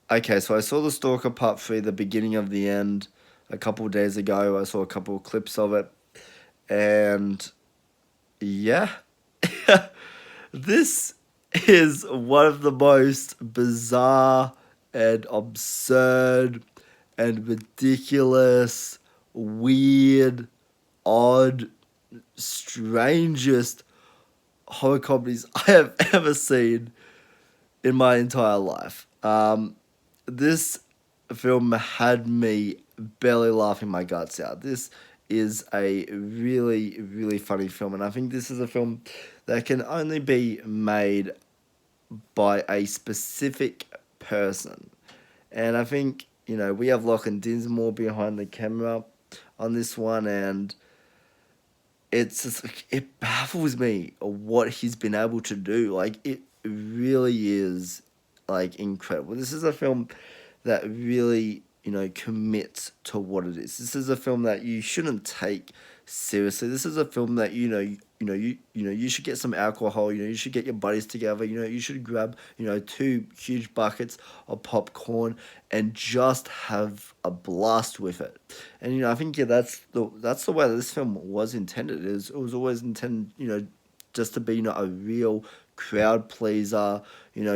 Okay, so I saw the Stalker Part 3, the beginning of the end, a couple of days ago. I saw a couple of clips of it. And yeah, this is one of the most bizarre and absurd and ridiculous, weird, odd, strangest horror comedies I have ever seen in my entire life. This film had me barely laughing my guts out. This is a really, really funny film, and I think this is a film that can only be made by a specific person. And I think, we have Lachlan Dinsmore behind the camera on this one, and it's just, it baffles me what he's been able to do. Like, it really is like incredible. This is a film that really, commits to what it is. This is a film that you shouldn't take seriously. This is a film that you should get some alcohol. You should get your buddies together. You should grab two huge buckets of popcorn and just have a blast with it. And I think that's the way that this film was intended. It was always intended just to be a real crowd pleaser,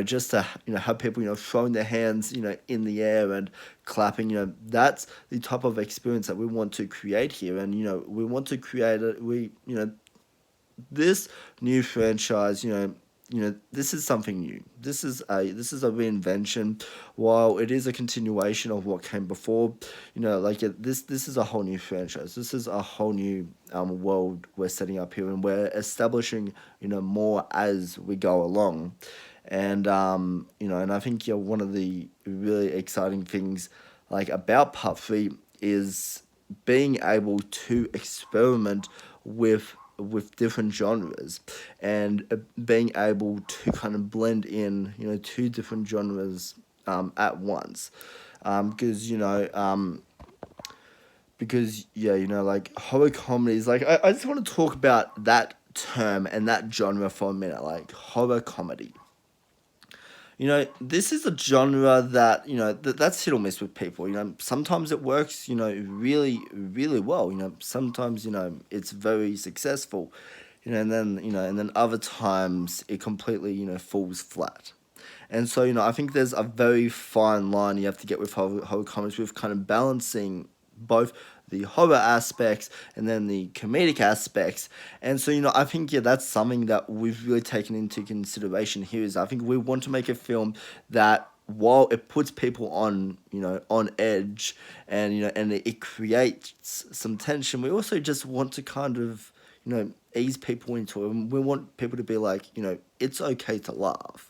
just to have people throwing their hands in the air and clapping. That's the type of experience that we want to create here. And we want to create it. This new franchise, this is something new. This is a reinvention. While it is a continuation of what came before, this is a whole new franchise. This is a whole new world we're setting up here, and we're establishing more as we go along. And I think one of the really exciting things about Part 3 is being able to experiment with different genres, and being able to kind of blend in two different genres at once, because like horror comedies, like I just want to talk about that term and that genre for a minute, like horror comedy. This is a genre that that's hit or miss with people. Sometimes it works really, really well. Sometimes it's very successful, and then other times it completely falls flat. And so I think there's a very fine line you have to get with horror comedies, with kind of balancing both the horror aspects and then the comedic aspects. And so I think that's something that we've really taken into consideration here. Is I think we want to make a film that, while it puts people on edge, and it creates some tension, we also just want to kind of ease people into it. And we want people to be like, it's okay to laugh.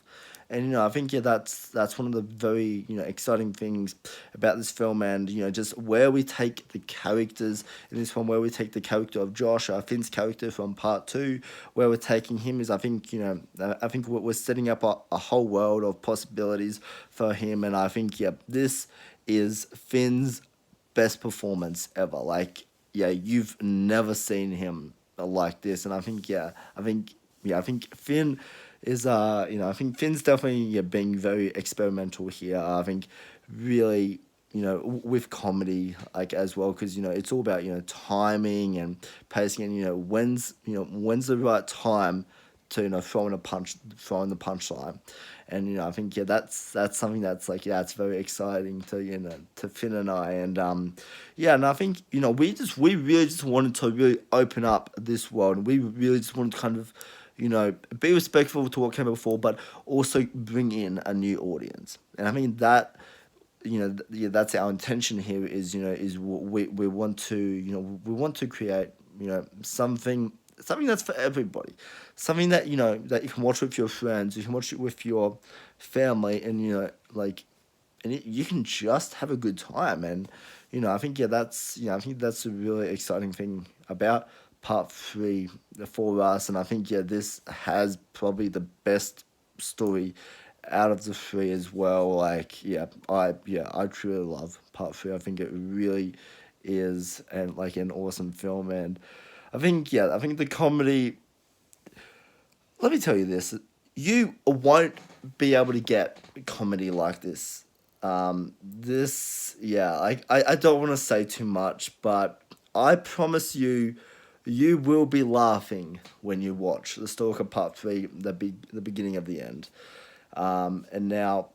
And I think that's one of the very exciting things about this film. And just where we take the characters in this film, where we take the character of Josh, Finn's character from Part 2, where we're taking him is, I think I think we're setting up a whole world of possibilities for him. And I think this is Finn's best performance ever. Like, you've never seen him like this. And I think I think Finn is I think Finn's definitely being very experimental here. I think really with comedy like as well, because it's all about timing and pacing, and when's the right time to throwing the punchline. And I think that's something that's like, it's very exciting to to Finn and I. And and I think we really just wanted to really open up this world, and we really just wanted to kind of be respectful to what came before, but also bring in a new audience. And I mean that that's our intention here. Is we want to we want to create something that's for everybody, something that that you can watch with your friends, you can watch it with your family, and you can just have a good time. And I think I think that's a really exciting thing about Part 3 for us. And I think this has probably the best story out of the three as well. Like, I truly love Part 3. I think it really is, and like, an awesome film. And I think the comedy, let me tell you this, you won't be able to get comedy like this This, yeah, I don't want to say too much, but I promise you, you will be laughing when you watch The Stalker Part 3, the beginning of the end. And now,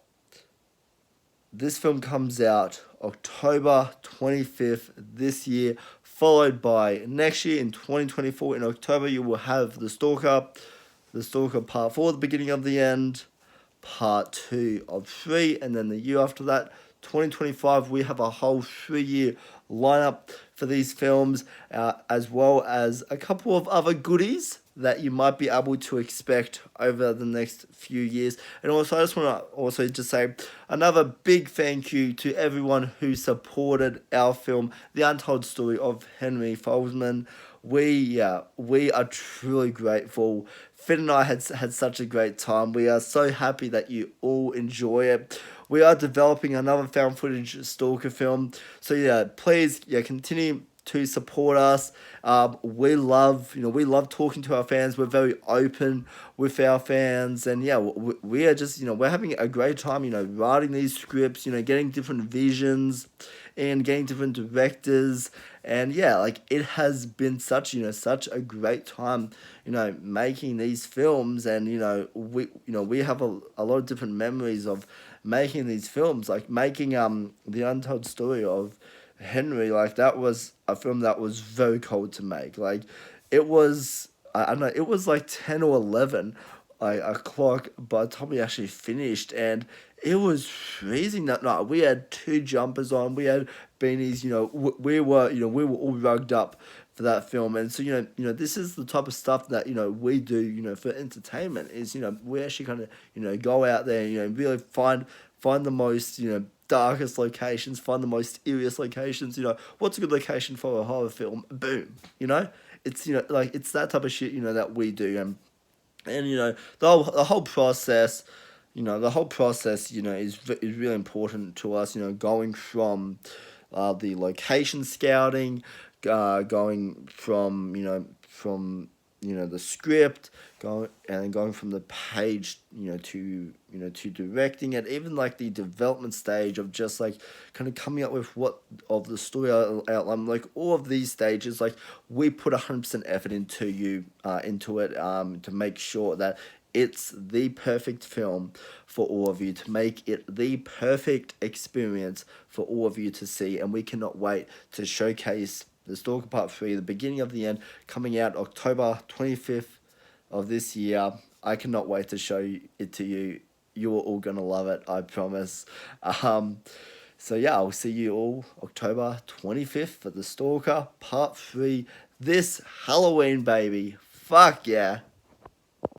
this film comes out October 25th this year, followed by next year in 2024. In October, you will have The Stalker Part 4, the beginning of the end, Part 2 of 3, and then the year after that, 2025, we have a whole 3 year lineup for these films, as well as a couple of other goodies that you might be able to expect over the next few years. And also, I just want to also just say another big thank you to everyone who supported our film, The Untold Story of Henry Foldsman. We are truly grateful. Finn and I had such a great time. We are so happy that you all enjoy it. We are developing another found footage stalker film. So yeah, please continue to support us. We love talking to our fans. We're very open with our fans, and yeah, we are just we're having a great time. Writing these scripts. Getting different visions, and getting different directors, and yeah, like it has been such a great time. Making these films, and we have a lot of different memories of making these films, like making The Untold Story of Henry. Like that was a film that was very cold to make. Like it was, I don't know, it was like 10 or 11 o'clock by the time we actually finished, and it was freezing that night. We had two jumpers on, we had beanies. We were all rugged up for that film. And so this is the type of stuff that we do for entertainment. Is we actually kind of go out there, really find the most darkest locations, find the most eeriest locations. What's a good location for a horror film? Boom. It's like it's that type of shit that we do. And the whole process, is really important to us. Going from the location scouting, going from the script, going from the page to directing it, even like the development stage of just like kind of coming up with what of the story outline, like all of these stages, like we put 100% effort into it, to make sure that it's the perfect film for all of you, to make it the perfect experience for all of you to see. And we cannot wait to showcase The Stalker Part 3, the beginning of the end, coming out October 25th of this year. I cannot wait to show it to you. You are all going to love it, I promise. So yeah, I'll see you all October 25th for The Stalker Part 3 this Halloween, baby. Fuck yeah.